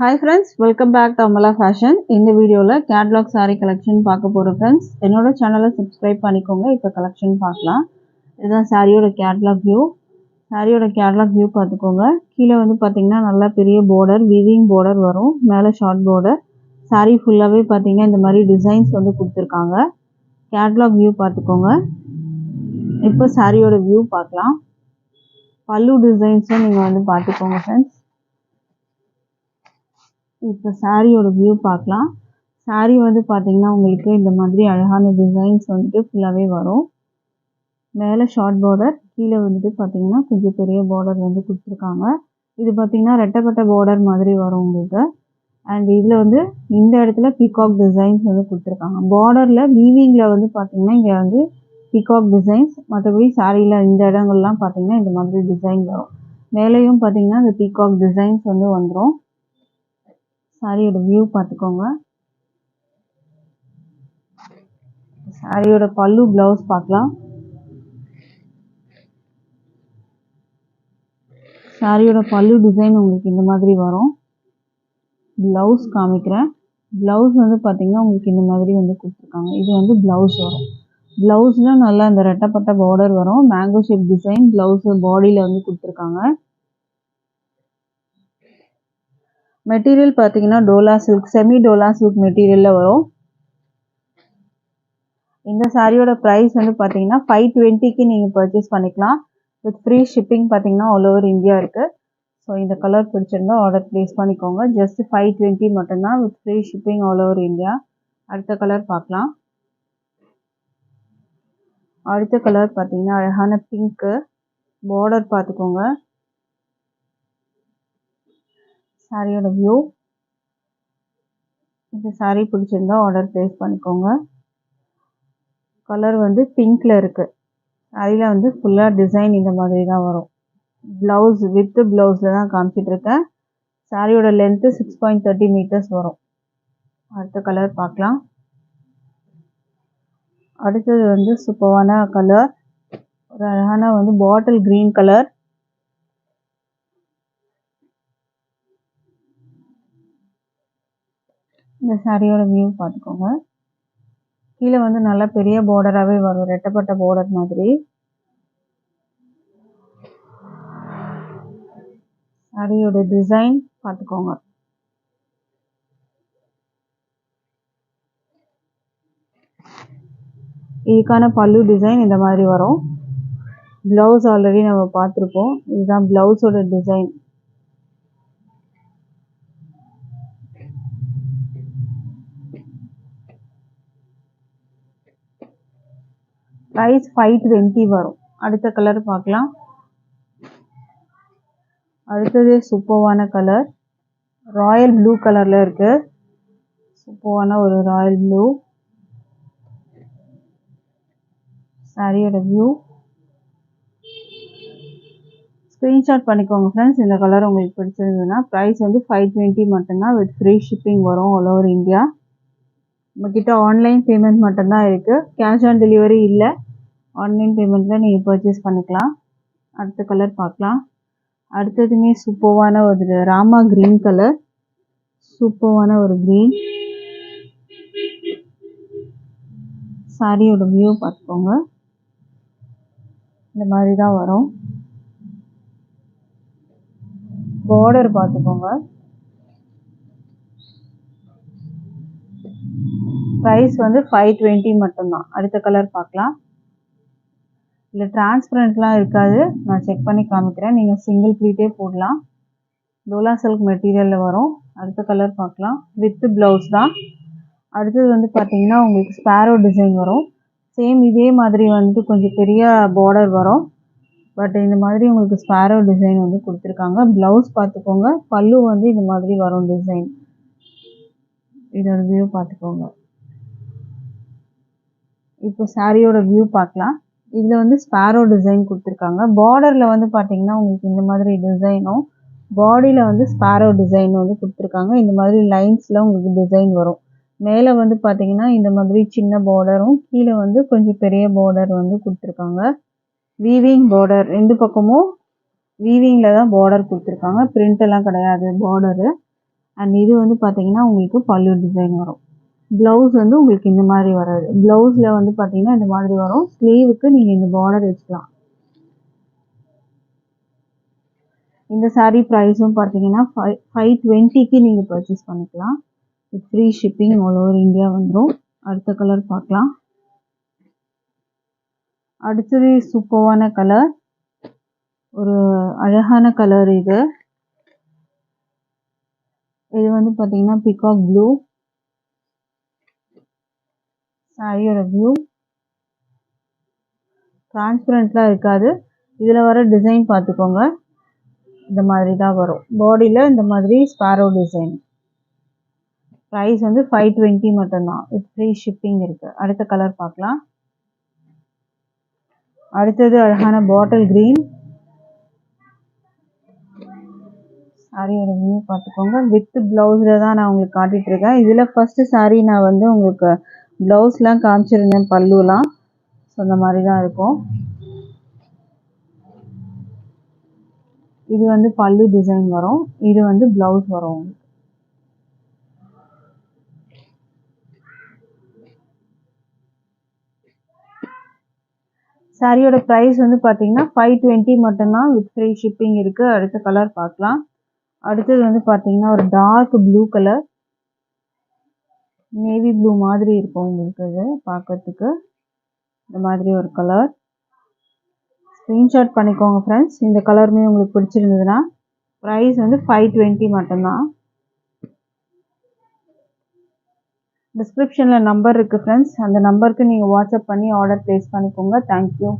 Hi friends, welcome back to Amala Fashion. இந்த வீடியோல catalog saree collection பார்க்க போறோம் friends. என்னோட சேனலை subscribe பண்ணிக்கோங்க. இப்போ collection பார்க்கலாம். இதுதான் சாரியோட catalog view. சாரியோட catalog view பார்த்துக்கோங்க. கீழே வந்து பார்த்தீங்கன்னா நல்லா பெரிய border, weaving border வரும். மேலே short border. saree ஃபுல்லாவே பார்த்தீங்கன்னா இந்த மாதிரி டிசைன்ஸ் வந்து கொடுத்துருக்காங்க. catalog view பார்த்துக்கோங்க. இப்போ சாரியோட view பார்க்கலாம். பல்லு டிசைன்ஸும் நீங்கள் வந்து பார்த்துக்கோங்க friends. இப்போ சாரியோட வியூ பார்க்கலாம். சாரி வந்து பார்த்தீங்கன்னா உங்களுக்கு இந்த மாதிரி அழகான டிசைன்ஸ் வந்துட்டு ஃபுல்லாகவே வரும். மேலே ஷார்ட் பார்டர், கீழே வந்துட்டு பார்த்தீங்கன்னா கொஞ்சம் பெரிய பார்டர் வந்து கொடுத்துருக்காங்க. இது பார்த்தீங்கன்னா ரெட்டப்பட்ட பார்டர் மாதிரி வரும் உங்களுக்கு. அண்ட் இதில் வந்து இந்த இடத்துல பீகாக் டிசைன்ஸ் வந்து கொடுத்துருக்காங்க. பார்டரில் வீவிங்கில் வந்து பார்த்தீங்கன்னா இங்கே வந்து பீகாக் டிசைன்ஸ், மற்றபடி சாரியில் இந்த இடங்கள்லாம் பார்த்தீங்கன்னா இந்த மாதிரி டிசைன் வரும். மேலேயும் பார்த்தீங்கன்னா இந்த பீகாக் டிசைன்ஸ் வந்து வந்துடும். சாரியோட வியூ பார்த்துக்கோங்க. சாரியோட பல்லு பிளவுஸ் பார்க்கலாம். சாரியோட பல்லு டிசைன் உங்களுக்கு இந்த மாதிரி வரும். பிளவுஸ் காமிக்கிறேன். பிளவுஸ் வந்து பார்த்தீங்கன்னா உங்களுக்கு இந்த மாதிரி வந்து கொடுத்துருக்காங்க. இது வந்து பிளவுஸ் வரும். பிளவுஸில் நல்லா இந்த ரெட்டப்பட்ட பார்டர் வரும். மேங்கோ ஷேப் டிசைன் பிளவுஸ் பாடியில் வந்து கொடுத்துருக்காங்க. மெட்டீரியல் பார்த்தீங்கன்னா Dola silk, semi Dola silk மெட்டீரியலில் வரும். இந்த சாரியோட ப்ரைஸ் வந்து பார்த்தீங்கன்னா 520க்கு நீங்கள் பர்ச்சேஸ் பண்ணிக்கலாம். வித் ஃப்ரீ ஷிப்பிங் பார்த்தீங்கன்னா ஆல் ஓவர் இந்தியா இருக்குது. ஸோ இந்த கலர் பிடிச்சிருந்தா ஆர்டர் ப்ளேஸ் பண்ணிக்கோங்க. ஜஸ்ட் 520 மட்டும்தான் with free shipping all over India. அடுத்த கலர் பார்க்கலாம். அடுத்த கலர் பார்த்தீங்கன்னா அழகான பிங்க்கு. பார்டர் பார்த்துக்கோங்க. சாரியோட வியூ. இந்த சாரீ பிடிச்சிருந்தா ஆர்டர் ப்ளேஸ் பண்ணிக்கோங்க. கலர் வந்து பிங்க்ல இருக்குது. சாரியில் வந்து ஃபுல்லாக டிசைன் இந்த மாதிரி தான் வரும். ப்ளவுஸ் வித் ப்ளவுஸில் தான் காமிச்சிட்டு இருக்கேன். சாரியோட லென்த்து 6.30 மீட்டர்ஸ் வரும். அடுத்த கலர் பார்க்கலாம். அடுத்தது வந்து சூப்பரான கலர், ஒரு அழகான வந்து பாட்டில் க்ரீன் கலர். இந்த சாரியோட வியூ பார்த்துக்கோங்க. கீழே வந்து நல்லா பெரிய பார்டராகவே வரும், ரெட்டப்பட்ட பார்டர் மாதிரி. சாரியோட டிசைன் பார்த்துக்கோங்க. இதுக்கான பல்லு டிசைன் இந்த மாதிரி வரும். ப்ளவுஸ் ஆல்ரெடி நம்ம பார்த்துருக்கோம். இதுதான் ப்ளவுஸோட டிசைன். ப்ரைஸ் 520 வரும். அடுத்த கலர் பார்க்கலாம். அடுத்தது சூப்பரான கலர், ராயல் ப்ளூ கலரில் இருக்குது. சூப்பரான ஒரு ராயல் ப்ளூ. சாரியோட வியூ. ஸ்க்ரீன்ஷாட் பண்ணிக்கோங்க ஃப்ரெண்ட்ஸ். இந்த கலர் உங்களுக்கு பிடிச்சிருந்ததுன்னா. ப்ரைஸ் வந்து 520 மட்டும்தான் வித் ஃப்ரீ ஷிப்பிங் வரும் ஆல் ஓவர் இந்தியா. நம்மக்கிட்ட ஆன்லைன் பேமெண்ட் மட்டும்தான் இருக்குது. கேஷ் ஆன் டெலிவரி இல்லை. ஆன்லைன் பேமெண்ட்டில் நீங்கள் பர்ச்சேஸ் பண்ணிக்கலாம். அடுத்த கலர் பார்க்கலாம். அடுத்ததுமே சூப்பரான ஒரு ராமா க்ரீன் கலர். சூப்பரான ஒரு க்ரீன். சாரியோட வியூ பார்த்துக்கோங்க. இந்த மாதிரி தான் வரும். பார்டர் பார்த்துக்கோங்க. ப்ரைஸ் வந்து 520 மட்டும்தான். அடுத்த கலர் பார்க்கலாம். இல்லை டிரான்ஸ்பரண்ட்லாம் இருக்காது, நான் செக் பண்ணி காமிக்கிறேன். நீங்கள் சிங்கிள் ப்ளீட்டே போடலாம். டோலா சில்க் மெட்டீரியலில் வரும். அடுத்த கலர் பார்க்கலாம். வித் ப்ளவுஸ் தான். அடுத்தது வந்து பார்த்தீங்கன்னா உங்களுக்கு ஸ்பேரோ டிசைன் வரும். சேம் இதே மாதிரி வந்துட்டு கொஞ்சம் பெரிய பார்டர் வரும். பட் இந்த மாதிரி உங்களுக்கு ஸ்பேரோ டிசைன் வந்து கொடுத்துருக்காங்க. ப்ளவுஸ் பார்த்துக்கோங்க. பல்லு வந்து இந்த மாதிரி வரும் டிசைன். இதோட வியூ பார்த்துக்கோங்க. இப்போ சாரியோட வியூ பார்க்கலாம். இதில் வந்து ஸ்பேரோ டிசைன் கொடுத்துருக்காங்க. பார்டரில் வந்து பார்த்தீங்கன்னா உங்களுக்கு இந்த மாதிரி டிசைனும், பாடியில் வந்து ஸ்பேரோ டிசைன் வந்து கொடுத்துருக்காங்க. இந்த மாதிரி லைன்ஸில் உங்களுக்கு டிசைன் வரும். மேலே வந்து பார்த்தீங்கன்னா இந்த மாதிரி சின்ன பார்டரும், கீழே வந்து கொஞ்சம் பெரிய பார்டர் வந்து கொடுத்துருக்காங்க. வீவிங் பார்டர், ரெண்டு பக்கமும் வீவிங்கில் தான் பார்டர் கொடுத்துருக்காங்க. பிரிண்ட் எல்லாம் கிடையாது பார்டரு. அண்ட் இது வந்து பார்த்தீங்கன்னா உங்களுக்கு பல்லு டிசைன் வரும். ப்ளவுஸ் வந்து உங்களுக்கு இந்த மாதிரி வராது. ப்ளவுஸில் வந்து பார்த்தீங்கன்னா இந்த மாதிரி வரும். ஸ்லீவுக்கு நீங்கள் இந்த பார்டர் வச்சுக்கலாம். இந்த saree ப்ரைஸும் பார்த்தீங்கன்னா 520க்கு நீங்கள் பர்ச்சேஸ் பண்ணிக்கலாம். With free shipping all over India வந்துடும். அடுத்த கலர் பார்க்கலாம். அடுத்தது சூப்பரான கலர், ஒரு அழகான கலர் இது. இது வந்து பார்த்தீங்கன்னா பிகாக் ப்ளூ. சாரியோட வியூ டிரான்ஸ்பரண்ட்லாம் இருக்காது. இதில் வர டிசைன் பார்த்துக்கோங்க, இந்த மாதிரி தான் வரும். பாடியில் இந்த மாதிரி ஸ்பாரோ டிசைன். ப்ரைஸ் வந்து 520 மட்டும்தான், வித் ஃப்ரீ ஷிப்பிங் இருக்குது. அடுத்த கலர் பார்க்கலாம். அடுத்தது அழகான பாட்டில் க்ரீன். சாரியோட வியூ பார்த்துக்கோங்க. வித் ப்ளவுஸில் தான் நான் உங்களுக்கு காட்டிகிட்ருக்கேன். இதில் ஃபஸ்ட்டு சாரீ நான் வந்து உங்களுக்கு ப்ளவுஸ்லாம் காமிச்சிருந்தேன், பல்லுலாம். ஸோ அந்த மாதிரி தான் இருக்கும். இது வந்து பல்லு டிசைன் வரும், இது வந்து ப்ளவுஸ் வரும். சாரியோட ப்ரைஸ் வந்து பார்த்தீங்கன்னா 520 மட்டும்தான், வித் ஃப்ரீ ஷிப்பிங் இருக்குது. அடுத்த கலர் பார்க்கலாம். அடுத்தது வந்து பார்த்தீங்கன்னா ஒரு dark blue colour, navy blue மாதிரி இருக்கும் உங்களுக்கு. இது பார்க்கறதுக்கு இந்த மாதிரி ஒரு கலர். ஸ்க்ரீன்ஷாட் பண்ணிக்கோங்க ஃப்ரெண்ட்ஸ், இந்த கலருமே உங்களுக்கு பிடிச்சிருந்ததுன்னா. ப்ரைஸ் வந்து 520 மட்டும்தான். டிஸ்கிரிப்ஷனில் நம்பர் இருக்குது ஃப்ரெண்ட்ஸ், அந்த நம்பருக்கு நீங்கள் வாட்ஸ்அப் பண்ணி ஆர்டர் ப்ளேஸ் பண்ணிக்கோங்க. தேங்க்யூ.